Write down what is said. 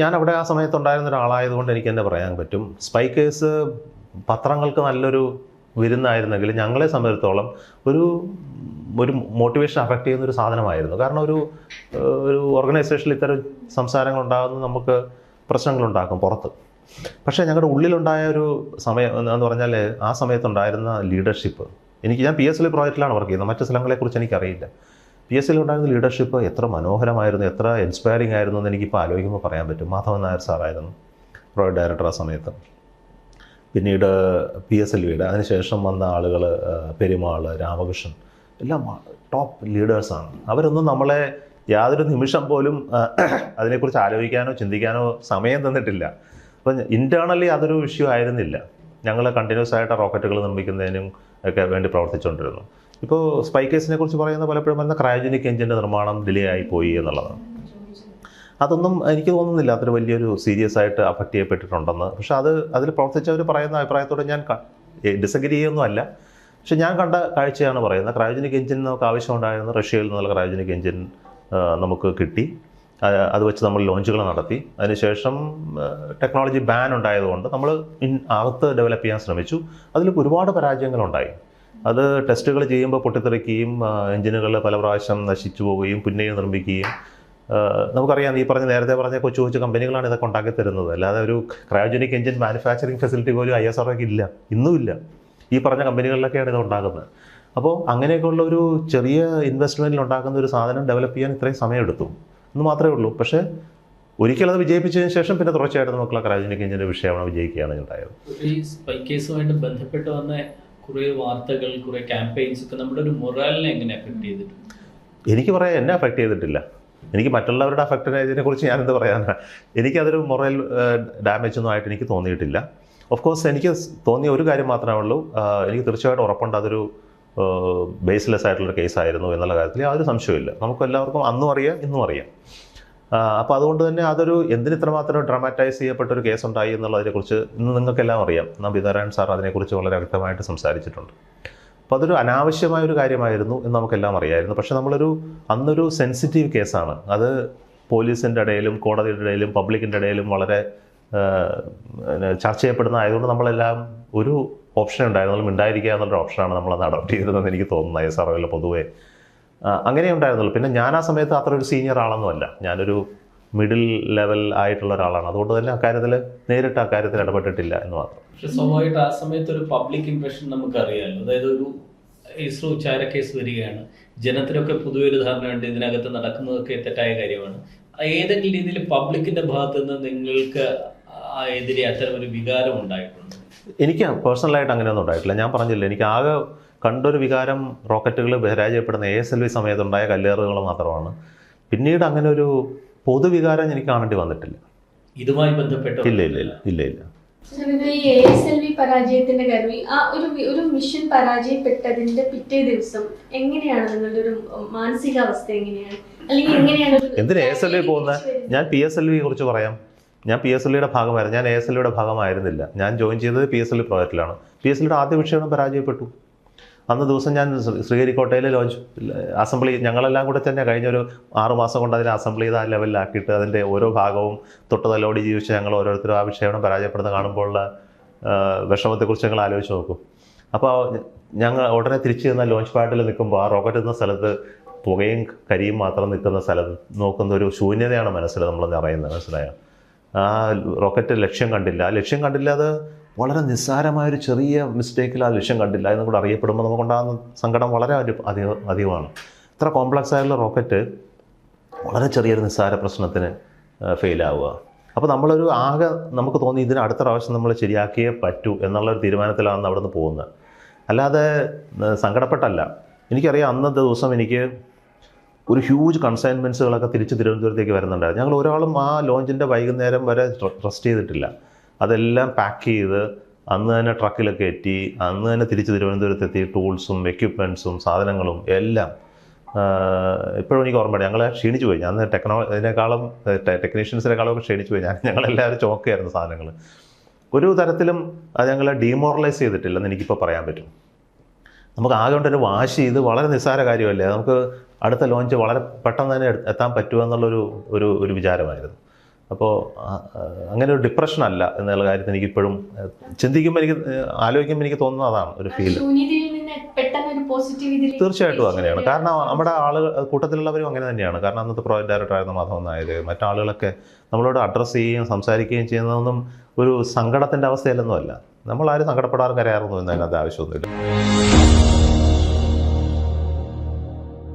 ഞാൻ അവിടെ ആ സമയത്തുണ്ടായിരുന്ന ഒരാളായതുകൊണ്ട് എനിക്ക് തന്നെ പറയാൻ പറ്റും. സ്പൈക്കേഴ്സ് പത്രങ്ങൾക്ക് നല്ലൊരു വിരുന്നായിരുന്നെങ്കിൽ ഞങ്ങളെ സംബന്ധിച്ചിടത്തോളം ഒരു ഒരു മോട്ടിവേഷൻ അഫക്റ്റ് ചെയ്യുന്ന ഒരു സാധനമായിരുന്നു. കാരണം ഒരു ഓർഗനൈസേഷനിൽ ഇത്തരം സംസാരങ്ങൾ ഉണ്ടാകുന്നത് നമുക്ക് പ്രശ്നങ്ങളുണ്ടാക്കും പുറത്ത്. പക്ഷേ ഞങ്ങളുടെ ഉള്ളിലുണ്ടായ ഒരു സമയം എന്ന് പറഞ്ഞാൽ ആ സമയത്തുണ്ടായിരുന്ന ലീഡർഷിപ്പ്, ഞാൻ PSLV പ്രോജക്റ്റിലാണ് വർക്ക് ചെയ്യുന്നത്, മറ്റു സ്ഥലങ്ങളെക്കുറിച്ച് എനിക്കറിയില്ല. PSLV ഉണ്ടായിരുന്ന ലീഡർഷിപ്പ് എത്ര മനോഹരമായിരുന്നു, എത്ര ഇൻസ്പയറിംഗ് ആയിരുന്നു എന്ന് എനിക്കിപ്പോൾ ആലോചിക്കുമ്പോൾ പറയാൻ പറ്റും. മാധവൻ നായർ സാറായിരുന്നു പ്രോജക്റ്റ് ഡയറക്ടർ ആ സമയത്ത്. പിന്നീട് PSLVയുടെ അതിനുശേഷം വന്ന ആളുകൾ പെരുമാൾ, രാമകൃഷ്ണൻ എല്ലാം ടോപ്പ് ലീഡേഴ്സാണ്. അവരൊന്നും നമ്മളെ യാതൊരു നിമിഷം പോലും അതിനെക്കുറിച്ച് ആലോചിക്കാനോ ചിന്തിക്കാനോ സമയം തന്നിട്ടില്ല. അപ്പം ഇൻറ്റേർണലി അതൊരു ഇഷ്യൂ ആയിരുന്നില്ല. ഞങ്ങൾ കണ്ടിന്യൂസ് ആയിട്ട് റോക്കറ്റുകൾ നിർമ്മിക്കുന്നതിനും ഒക്കെ വേണ്ടി പ്രവർത്തിച്ചുകൊണ്ടിരുന്നു. ഇപ്പോൾ സ്പൈക്കേഴ്സിനെ കുറിച്ച് പറയുന്ന പലപ്പോഴും പറയുന്ന ക്രയോജനിക് എഞ്ചിൻ്റെ നിർമ്മാണം ഡിലേ ആയിപ്പോയി എന്നുള്ളതാണ്. അതൊന്നും എനിക്ക് തോന്നുന്നില്ല അതൊരു വലിയൊരു സീരിയസ് ആയിട്ട് അഫക്റ്റ് ചെയ്യപ്പെട്ടിട്ടുണ്ടെന്ന്. പക്ഷെ അതിൽ പ്രവർത്തിച്ചവർ പറയുന്ന അഭിപ്രായത്തോടെ ഞാൻ ഡിസഗ്രി ചെയ്യൊന്നുമല്ല. പക്ഷെ ഞാൻ കണ്ട കാഴ്ചയാണ് പറയുന്നത്. ക്രയോജനിക് എഞ്ചിൻ നമുക്ക് ആവശ്യമുണ്ടായിരുന്നു. റഷ്യയിൽ നിന്നുള്ള ക്രയോജനിക് എഞ്ചിൻ നമുക്ക് കിട്ടി. അത് വെച്ച് നമ്മൾ ലോഞ്ചുകൾ നടത്തി. അതിനുശേഷം ടെക്നോളജി ബാൻ ഉണ്ടായതുകൊണ്ട് നമ്മൾ അകത്ത് ഡെവലപ്പ് ചെയ്യാൻ ശ്രമിച്ചു. അതിൽ ഒരുപാട് പരാജയങ്ങളുണ്ടായി. അത് ടെസ്റ്റുകൾ ചെയ്യുമ്പോൾ പൊട്ടിത്തെറിക്കുകയും എഞ്ചിനുകൾ പല പ്രാവശ്യം നശിച്ചു പോവുകയും പിന്നെയും നിർമ്മിക്കുകയും. നമുക്കറിയാം, നേരത്തെ പറഞ്ഞ കൊച്ചു കൊച്ചു കമ്പനികളാണ് ഇതൊക്കെ ഉണ്ടാക്കി തരുന്നത്. അല്ലാതെ ഒരു ക്രയോജനിക് എഞ്ചിൻ മാനുഫാക്ചറിങ് ഫെസിലിറ്റി പോലും ISROയ്ക്ക് ഇല്ല, ഇന്നുമില്ല. ഈ പറഞ്ഞ കമ്പനികളിലൊക്കെയാണ് ഇത് ഉണ്ടാക്കുന്നത്. അപ്പോൾ അങ്ങനെയൊക്കെയുള്ള ഒരു ചെറിയ ഇൻവെസ്റ്റ്മെൻറ്റിൽ ഉണ്ടാക്കുന്ന ഒരു സാധനം ഡെവലപ്പ് ചെയ്യാൻ ഇത്രയും സമയമെടുത്തു എന്ന് മാത്രമേ ഉള്ളൂ. പക്ഷേ ഒരിക്കലും അത് വിജയിപ്പിച്ചതിന് ശേഷം പിന്നെ തുടർച്ചയായിട്ട് നമുക്കുള്ള ക്രയോജനിക് എഞ്ചിൻ്റെ വിഷയമാണ് വിജയിക്കുകയാണ് ഉണ്ടായത്. ഈ സ്പൈക്കേഴ്സുമായിട്ട് ബന്ധപ്പെട്ട് വന്ന കുറേ വാർത്തകൾ, കുറേ ക്യാമ്പയിൻസ് ഒക്കെ നമ്മുടെ ഒരു മൊറാലിനെ എങ്ങനെ അഫക്റ്റ് ചെയ്തിട്ടുണ്ട്? എനിക്ക് പറയാം, എന്നെ അഫക്റ്റ് ചെയ്തിട്ടില്ല. എനിക്ക് മറ്റുള്ളവരുടെ അഫക്റ്റിനെ കുറിച്ച് ഞാനെന്ത് പറയാനാണ്. എനിക്കതൊരു മൊറൽ ഡാമേജ് ഒന്നും ആയിട്ട് എനിക്ക് തോന്നിയിട്ടില്ല. ഓഫ് കോഴ്സ് എനിക്ക് തോന്നിയ ഒരു കാര്യം മാത്രമേ ഉള്ളൂ, എനിക്ക് തീർച്ചയായിട്ടും ഉറപ്പുണ്ട് അതൊരു ബേസ്ലെസ് ആയിട്ടുള്ളൊരു കേസായിരുന്നു എന്നുള്ള കാര്യത്തിൽ യാതൊരു സംശയമില്ല. നമുക്കെല്ലാവർക്കും അന്നും അറിയാം, ഇന്നും അറിയാം. അപ്പോൾ അതുകൊണ്ട് തന്നെ അതൊരു ഇത്രമാത്രം ഡ്രാമാറ്റൈസ് ചെയ്യപ്പെട്ടൊരു കേസുണ്ടായി എന്നുള്ളതിനെക്കുറിച്ച് ഇന്ന് നിങ്ങൾക്കെല്ലാം അറിയാം. നമ്പിനാരായൺ സാർ അതിനെക്കുറിച്ച് വളരെ വ്യക്തമായിട്ട് സംസാരിച്ചിട്ടുണ്ട്. അപ്പോൾ അതൊരു അനാവശ്യമായൊരു കാര്യമായിരുന്നു എന്ന് നമുക്കെല്ലാം അറിയാമായിരുന്നു. പക്ഷേ അന്നൊരു സെൻസിറ്റീവ് കേസാണ്. അത് പോലീസിൻ്റെ ഇടയിലും കോടതിയുടെ ഇടയിലും പബ്ലിക്കിൻ്റെ ഇടയിലും വളരെ ചർച്ച ചെയ്യപ്പെടുന്ന ആയതുകൊണ്ട് നമ്മളെല്ലാം ഒരു ഓപ്ഷൻ ഉണ്ടായിരുന്നാലും ഉണ്ടായിരിക്കുക എന്നുള്ളൊരു ഓപ്ഷനാണ് നമ്മളത് അഡോപ്റ്റ് ചെയ്തതെന്ന് എനിക്ക് തോന്നുന്നത്. ISROയിൽ പൊതുവേ അങ്ങനെ ഉണ്ടായിരുന്നുള്ളൂ. പിന്നെ ഞാൻ ആ സമയത്ത് അത്ര ഒരു സീനിയർ ആളൊന്നുമല്ല, ഞാനൊരു മിഡിൽ ലെവൽ ആയിട്ടുള്ള ഒരാളാണ്. അതുകൊണ്ട് തന്നെ നേരിട്ട് അക്കാര്യത്തിൽ ഇടപെട്ടിട്ടില്ല എന്ന് മാത്രം. പക്ഷെ സ്വാഭാവികമായിട്ട് ആ സമയത്ത് ഒരു പബ്ലിക് ഇംപ്രഷൻ നമുക്കറിയാമല്ലോ. അതായത് ഒരു ISRO ചാരക്കേസ് വരികയാണ്, ജനത്തിനൊക്കെ പൊതുവെ ഒരു ധാരണയുണ്ട് ഇതിനകത്ത് നടക്കുന്നതൊക്കെ തെറ്റായ കാര്യമാണ്. ഏതെങ്കിലും രീതിയിൽ പബ്ലിക്കിന്റെ ഭാഗത്ത് നിന്ന് നിങ്ങൾക്ക് എതിരെ അത്തരം ഒരു വികാരം ഉണ്ടായിട്ടുണ്ട്? എനിക്ക് പേഴ്സണലായിട്ട് അങ്ങനെയൊന്നും ഉണ്ടായിട്ടില്ല. ഞാൻ പറഞ്ഞില്ല, എനിക്ക് ആകെ കണ്ടൊരു വികാരം റോക്കറ്റുകൾ പരാജയപ്പെടുന്ന ASLV സമയത്തുണ്ടായ കല്ലേറുകൾ മാത്രമാണ്. പിന്നീട് അങ്ങനെ ഒരു പൊതുവികാരം എനിക്ക് കാണേണ്ടി വന്നിട്ടില്ല ഇതുമായി ബന്ധപ്പെട്ട്. ഇല്ല. ഈ ASLV പരാജയത്തിന്റെ കാര്യം, ആ ഒരു മിഷൻ പരാജയപ്പെട്ടതിന്റെ പിറ്റേ ദിവസം എങ്ങനെയാണ് നിങ്ങളുടെ ഒരു മാനസികാവസ്ഥ? എങ്ങനെയാണ്, അല്ലെങ്കിൽ എങ്ങനെയാണ് എന്തിനാ ASLV പോകുന്നത്? ഞാൻ PSLV കുറിച്ച് പറയാം. ഞാൻ PSLVയുടെ ഭാഗമായിരുന്നു. ഞാൻ ASLVയുടെ ഭാഗമായിരുന്നില്ല. ഞാൻ ജോയിൻ ചെയ്തത് PSLV പ്രോജക്റ്റിലാണ്. PSLVയുടെ ആദ്യ വിക്ഷേപണം പരാജയപ്പെട്ടു. അന്ന് ദിവസം ഞാൻ ശ്രീഹരിക്കോട്ടയിൽ ലോഞ്ച് അസംബ്ലി, ഞങ്ങളെല്ലാം കൂടെ തന്നെ കഴിഞ്ഞൊരു 6 മാസം കൊണ്ട് അതിനെ അസംബിൾ ചെയ്ത് ആ ലെവലിലാക്കിയിട്ട് അതിൻ്റെ ഓരോ ഭാഗവും തൊട്ടുതലോടി ജീവിച്ച ഞങ്ങൾ ഓരോരുത്തരും ആ വിക്ഷേപണം പരാജയപ്പെടുന്ന കാണുമ്പോഴുള്ള വിഷമത്തെക്കുറിച്ച് ഞങ്ങൾ ആലോചിച്ച് നോക്കും. അപ്പോൾ ഞങ്ങൾ ഉടനെ തിരിച്ചു ചെന്ന ലോഞ്ച് പാഡിൽ നിൽക്കുമ്പോൾ ആ റോക്കറ്റ് എന്ന സ്ഥലത്ത് പുകയും കരിയും മാത്രം നിൽക്കുന്ന സ്ഥലത്ത് നോക്കുന്ന ഒരു ശൂന്യതയാണ് മനസ്സിൽ നമ്മൾ അറിയുന്നത്. മനസ്സിലായോ? ആ റോക്കറ്റ് ലക്ഷ്യം കണ്ടില്ല. അത് വളരെ നിസ്സാരമായൊരു ചെറിയ മിസ്റ്റേക്കിൽ ആ ലക്ഷ്യം കണ്ടില്ല എന്നും കൂടെ അറിയപ്പെടുമ്പോൾ നമുക്കുണ്ടാകുന്ന സങ്കടം വളരെ അധികമാണ്. ഇത്ര കോംപ്ലക്സ് ആയുള്ള റോക്കറ്റ് വളരെ ചെറിയൊരു നിസ്സാര പ്രശ്നത്തിന് ഫെയിലാവുക. അപ്പോൾ നമുക്ക് തോന്നി ഇതിന് അടുത്ത പ്രാവശ്യം നമ്മൾ ശരിയാക്കിയേ പറ്റൂ എന്നുള്ളൊരു തീരുമാനത്തിലാണ് അവിടെ നിന്ന് പോകുന്നത്. അല്ലാതെ സങ്കടപ്പെട്ടല്ല. എനിക്കറിയാം, അന്നത്തെ ദിവസം എനിക്ക് ഒരു ഹ്യൂജ് കൺസൈൻമെൻറ്റ്സുകളൊക്കെ തിരിച്ച് തിരുവനന്തപുരത്തേക്ക് വരുന്നുണ്ടായിരുന്നു. ഞങ്ങൾ ഒരാളും ആ ലോഞ്ചിൻ്റെ വൈകുന്നേരം വരെ റെസ്റ്റ് ചെയ്തിട്ടില്ല. അതെല്ലാം പാക്ക് ചെയ്ത് അന്ന് തന്നെ ട്രക്കിലൊക്കെ എത്തി അന്ന് തന്നെ തിരിച്ച് തിരുവനന്തപുരത്തെത്തി ടൂൾസും എക്യുപ്മെൻറ്റ്സും സാധനങ്ങളും എല്ലാം. ഇപ്പോഴും എനിക്ക് ഓർമ്മയുണ്ട്, ഞങ്ങൾ ക്ഷീണിച്ചു പോയി. ഞാൻ ടെക്നീഷ്യൻസിനേക്കാളും ഒക്കെ ക്ഷീണിച്ചു പോയി. ഞങ്ങളെല്ലാവരും ചോക്കുകയായിരുന്നു സാധനങ്ങൾ. ഒരു തരത്തിലും അത് ഞങ്ങളെ ഡീമോറലൈസ് ചെയ്തിട്ടില്ലെന്ന് എനിക്കിപ്പോൾ പറയാൻ പറ്റും. നമുക്ക് ആകെ കൊണ്ടൊരു വാശി, ഇത് വളരെ നിസ്സാര കാര്യമല്ലേ, നമുക്ക് അടുത്ത ലോഞ്ച് വളരെ പെട്ടെന്ന് തന്നെ എത്താൻ പറ്റുമെന്നുള്ളൊരു വിചാരമായിരുന്നു. അപ്പോൾ അങ്ങനെ ഒരു ഡിപ്രഷൻ അല്ല എന്നുള്ള കാര്യത്തിൽ എനിക്കിപ്പോഴും ചിന്തിക്കുമ്പോൾ എനിക്ക് ആലോചിക്കുമ്പോൾ എനിക്ക് തോന്നുന്നത് അതാണ് ഒരു ഫീൽ. ശൂന്യതയിൽ നിന്ന് പെട്ടെന്ന് ഒരു പോസിറ്റീവ് തീർച്ചയായിട്ടും അങ്ങനെയാണ്. കാരണം നമ്മുടെ ആളുകൾ കൂട്ടത്തിലുള്ളവരും അങ്ങനെ തന്നെയാണ്. കാരണം അന്നത്തെ പ്രോജക്ട് ഡയറക്ടറായിരുന്ന മാധവൻ നായർ, മറ്റാളുകളൊക്കെ നമ്മളോട് അഡ്രസ്സ് ചെയ്യുകയും സംസാരിക്കുകയും ചെയ്യുന്നതൊന്നും ഒരു സങ്കടത്തിൻ്റെ അവസ്ഥയിലൊന്നും അല്ല. നമ്മളാരും സങ്കടപ്പെടാറും കരയാറൊന്നും അതിനകത്ത് ആവശ്യമൊന്നുമില്ല.